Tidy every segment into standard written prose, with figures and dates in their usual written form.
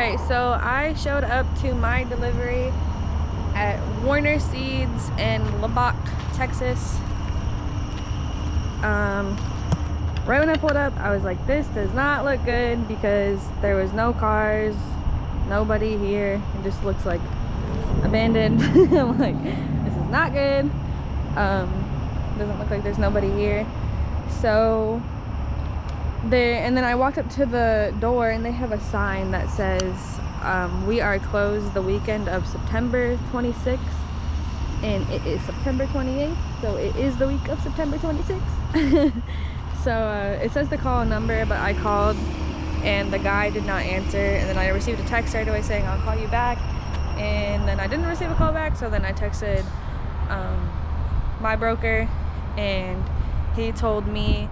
Alright, so I showed up to my delivery at Warner Seeds in Lubbock, Texas. Right when I pulled up, I was like, this does not look good because there was no cars, nobody here. It just looks like abandoned. I'm like, this is not good. Doesn't look like there's nobody here. So and then I walked up to the door and they have a sign that says we are closed the weekend of September 26th, and it is September 28th, so it is the week of September 26th. So it says to call a number, but I called and the guy did not answer, and then I received a text right away saying I'll call you back, and then I didn't receive a call back. So then I texted my broker, and he told me,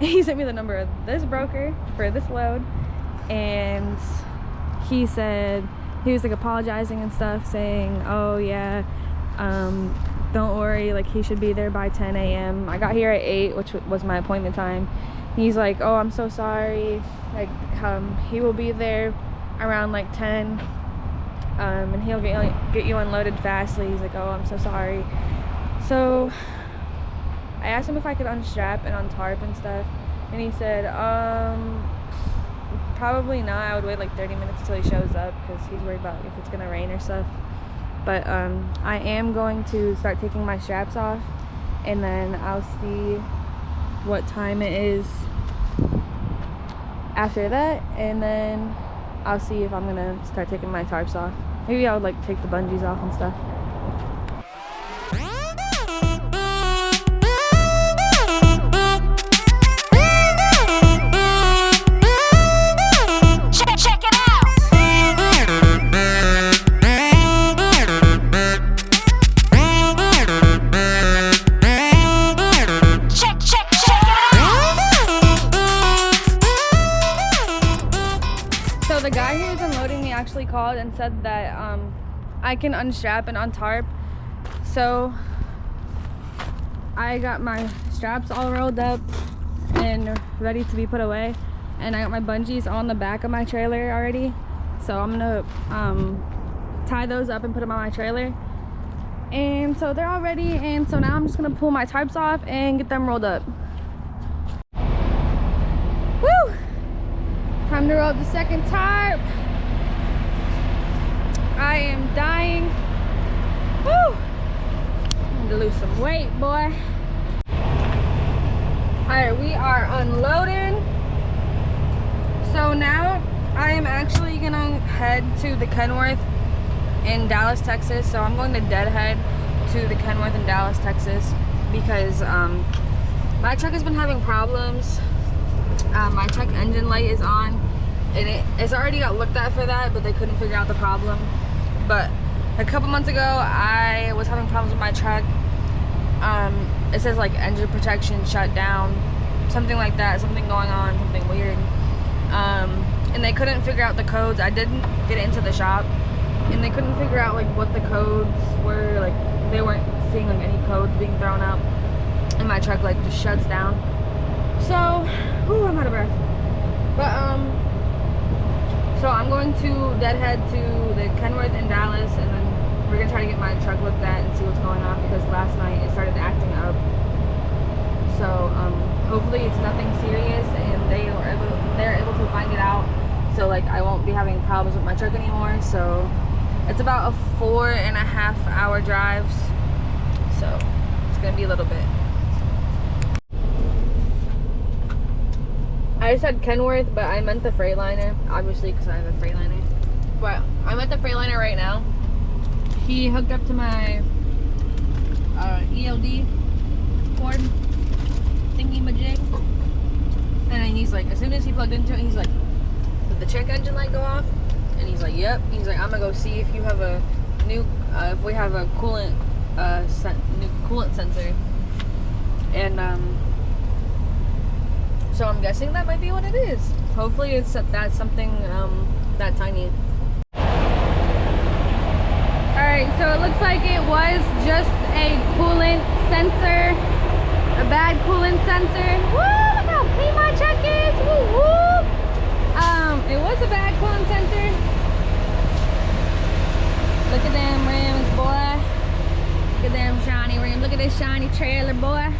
he sent me the number of this broker for this load, and he said, he was like apologizing and stuff, saying, oh yeah, don't worry, like he should be there by 10 a.m. I got here at 8, which was my appointment time. He's like, oh, I'm so sorry, like he will be there around like 10, and he'll get you unloaded fastly. He's like, oh, I'm so sorry. So I asked him if I could unstrap and untarp and stuff, and he said, probably not. I would wait like 30 minutes until he shows up because he's worried about if it's gonna rain or stuff. But I am going to start taking my straps off, and then I'll see what time it is after that, and then I'll see if I'm gonna start taking my tarps off. Maybe I would like take the bungees off and stuff. The guy who's unloading me actually called and said that I can unstrap and untarp. So I got my straps all rolled up and ready to be put away, and I got my bungees on the back of my trailer already. So I'm gonna tie those up and put them on my trailer, and so they're all ready. And so now I'm just gonna pull my tarps off and get them rolled up. Woo! Time to roll up the second tarp. I am dying. Woo! Need to lose some weight, boy. Alright, we are unloading. So now I am actually gonna head to the Kenworth in Dallas, Texas. So I'm going to deadhead to the Kenworth in Dallas, Texas, because my truck has been having problems. My check engine light is on, and it's already got looked at for that, but they couldn't figure out the problem. But a couple months ago, I was having problems with my truck. It says like engine protection shut down, something like that, something going on, something weird. And they couldn't figure out the codes. I didn't get into the shop, and they couldn't figure out like what the codes were. Like they weren't seeing like any codes being thrown out, and my truck like just shuts down. So, whew, I'm out of breath. But so I'm going to deadhead to the Kenworth in Dallas, and then we're gonna try to get my truck looked at and see what's going on, because last night it started acting up. So hopefully it's nothing serious, and they're able to find it out, so like I won't be having problems with my truck anymore. So it's about a 4.5 hour drive, so it's gonna be a little bit. I said Kenworth, but I meant the Freightliner, obviously, because I have a Freightliner. But I'm at the Freightliner right now. He hooked up to my ELD cord thingy-majig, and then he's like, as soon as he plugged into it, he's like, did the check engine light go off? And he's like, yep. He's like, I'm gonna go see if you have a new, if we have a coolant, new coolant sensor. And so I'm guessing that might be what it is. Hopefully it's that's something that tiny. Alright, so it looks like it was just a coolant sensor. A bad coolant sensor. Woo! Look how clean my truck is! Woo woo! It was a bad coolant sensor. Look at them rims, boy. Look at them shiny rims. Look at this shiny trailer, boy.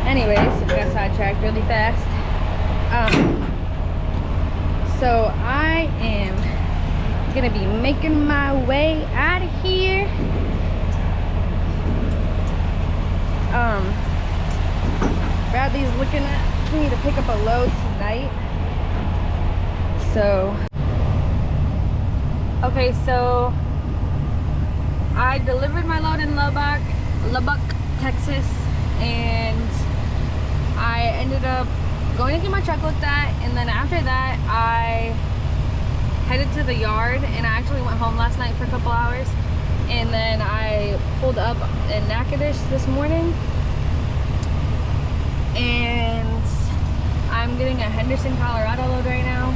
Anyways, I got sidetracked really fast. So I am gonna be making my way out of here. Bradley's looking at me to pick up a load tonight. So, okay, so I delivered my load in Lubbock, Texas, and I ended up going to get my truck looked at, and then after that I headed to the yard, and I actually went home last night for a couple hours, and then I pulled up in Natchitoches this morning, and I'm getting a Henderson, Colorado load right now.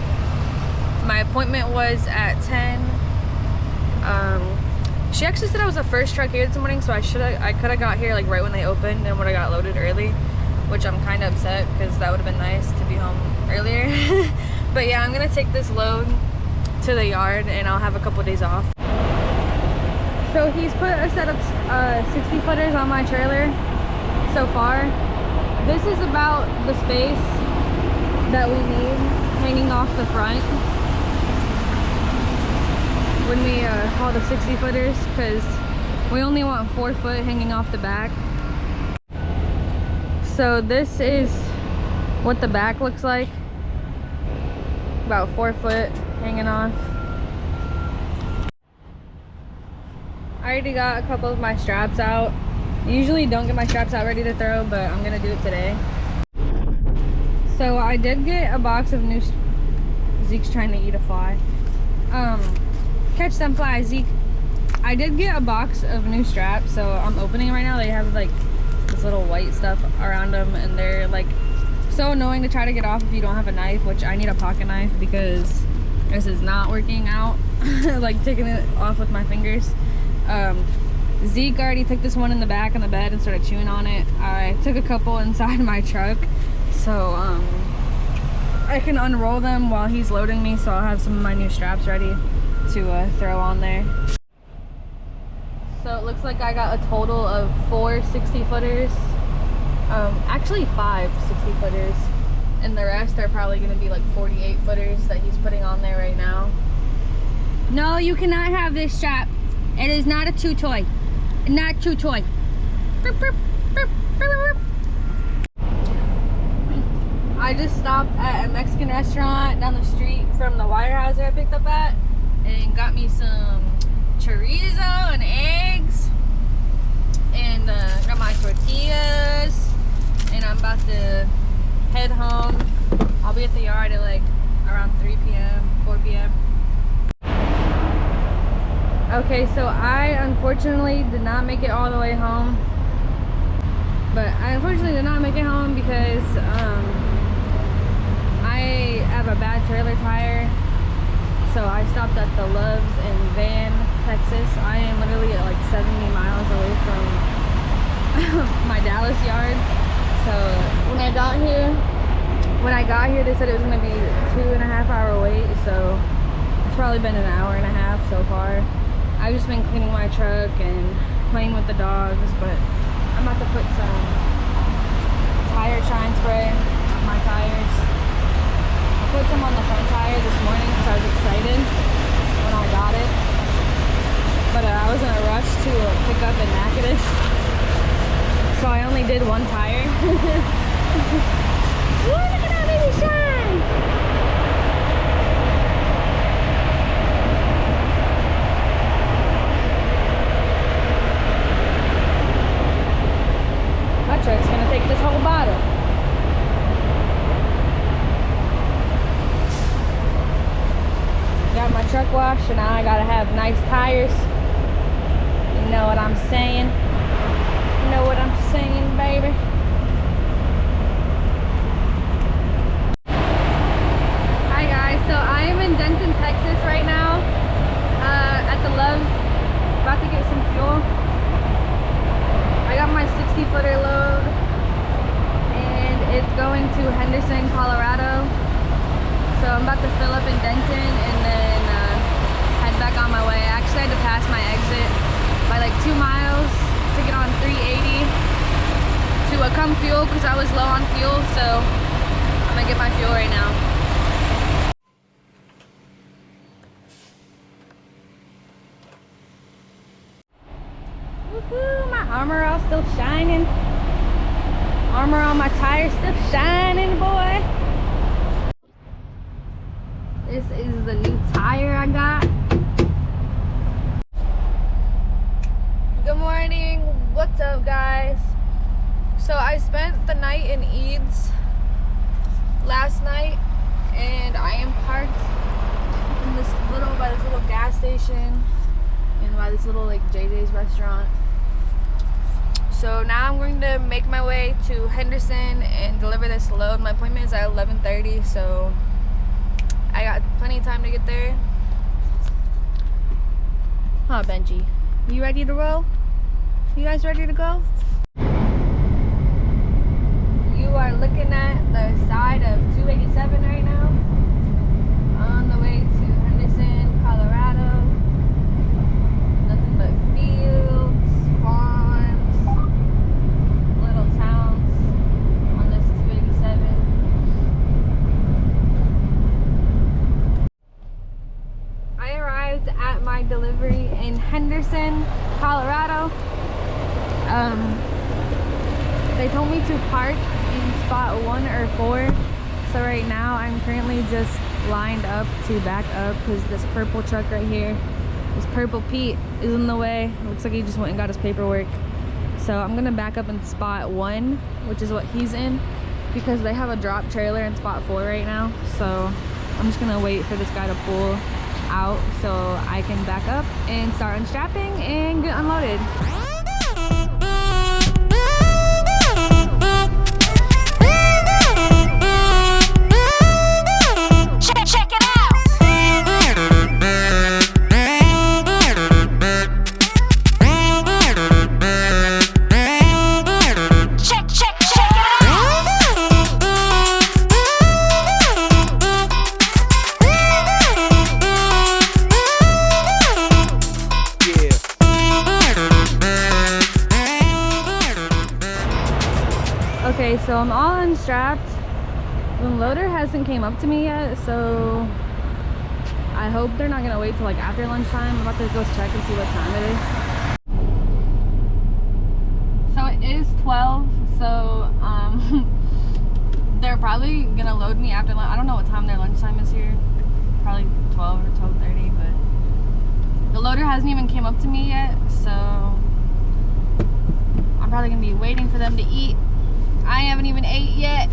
My appointment was at 10. She actually said I was the first truck here this morning, so I could have got here like right when they opened and would have got loaded early, which I'm kind of upset because that would have been nice to be home earlier. But yeah, I'm gonna take this load to the yard and I'll have a couple days off. So he's put a set of 60 footers on my trailer so far. This is about the space that we need hanging off the front when we haul the 60 footers, because we only want 4 foot hanging off the back. So this is what the back looks like, about 4 foot hanging off. I already got a couple of my straps out. I usually don't get my straps out ready to throw, but I'm gonna do it today. So I did get a box of new, Zeke's trying to eat a fly. Catch some flies, Zeke. I did get a box of new straps, so I'm opening it right now. They have like this little white stuff around them, and they're like so annoying to try to get off if you don't have a knife, which I need a pocket knife because this is not working out. Like taking it off with my fingers. Zeke already took this one in the back on the bed and started chewing on it. I took a couple inside my truck, so I can unroll them while he's loading me, so I'll have some of my new straps ready to throw on there. So it looks like I got a total of 4 60 footers, actually 5 60 footers, and the rest are probably going to be like 48 footers that he's putting on there right now. No, you cannot have this strap. It is not a chew toy. Not chew toy. Burp, burp, burp, burp, burp. I just stopped at a Mexican restaurant down the street from the Weyerhaeuser I picked up at, and got me some chorizo and eggs, and got my tortillas, and I'm about to head home. I'll be at the yard at like around 3 p.m., 4 p.m. Okay, so I unfortunately did not make it all the way home, but I unfortunately did not make it home because I have a bad trailer tire. So I stopped at the Loves in Van, Texas. I am literally at like 70 miles away from my Dallas yard. So when I got here, they said it was gonna be a 2.5 hour wait. So it's probably been an hour and a half so far. I've just been cleaning my truck and playing with the dogs, but I'm about to put some tire shine spray on my tires. I put some on the front tire this morning because I was excited when I got it, but I was in a rush to pick up in Natchitoches, so I only did 1 tire. Ooh, look at that baby shine! My truck's gonna take this whole bottle. Got my truck washed, and now I gotta have nice tires. You know what I'm saying? You know what I'm saying, baby? Hi guys, so I am in Denton, Texas right now, at the Loves, about to get some fuel. I got my 60 footer load, and it's going to Henderson, Colorado. So I'm about to fill up in Denton and then head back on my way. I actually had to pass my exit by like 2 miles to get on 380 to come fuel because I was low on fuel. So I'm gonna get my fuel right now. Woohoo! My armor all still shining. Armor on my tires still shining, boy. This is the new tire I got. Good morning. What's up, guys? So I spent the night in Eads last night, and I am parked in by this little gas station and by this little like JJ's restaurant. So now I'm going to make my way to Henderson and deliver this load. My appointment is at 11:30, so I got plenty of time to get there. Huh, Benji? You ready to roll? You guys ready to go? You are looking at the side of 287 right now. On the way to Henderson, Colorado. Nothing but fields, farms, little towns on this 287. I arrived at my delivery in Henderson, Colorado. They told me to park in spot 1 or 4. So right now I'm currently just lined up to back up because this purple truck right here, this purple Pete, is in the way. It looks like he just went and got his paperwork. So I'm gonna back up in spot 1, which is what he's in, because they have a drop trailer in spot 4 right now. So I'm just gonna wait for this guy to pull out so I can back up and start unstrapping and get unloaded. Check it out. Check it Okay, so I'm all unstrapped. The loader hasn't came up to me yet, so I hope they're not gonna wait till like after lunchtime. I'm about to go check and see what time it is. So it is 12, so they're probably gonna load me after lunch. I don't know what time their lunchtime is here. Probably 12 or 12:30, but the loader hasn't even came up to me yet, so I'm probably gonna be waiting for them to eat. I haven't even ate yet.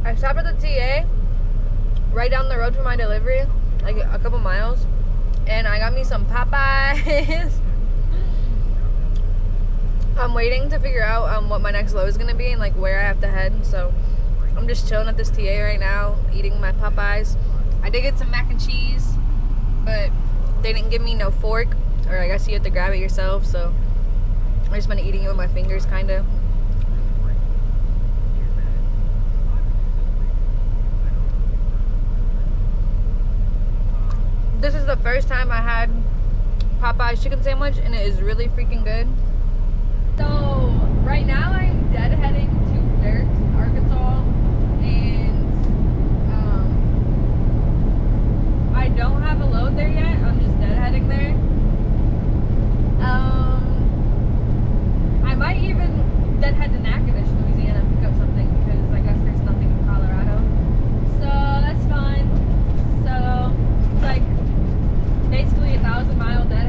I stopped at the TA right down the road from my delivery, like a couple miles, and I got me some Popeyes. I'm waiting to figure out what my next load is gonna be and like where I have to head. So I'm just chilling at this TA right now, eating my Popeyes. I did get some mac and cheese, but they didn't give me no fork, or I guess you have to grab it yourself. So I just been eating it with my fingers, kind of. This is the first time I had Popeye's chicken sandwich, and it is really freaking good. So right now I'm deadheading to Dirks, Arkansas, and I don't have a load there yet. I'm just deadheading there. I might even deadhead to Natchitoches, Louisiana, and pick up something, because I guess there's nothing in Colorado. So that's fine. So it's like basically a 1,000-mile dead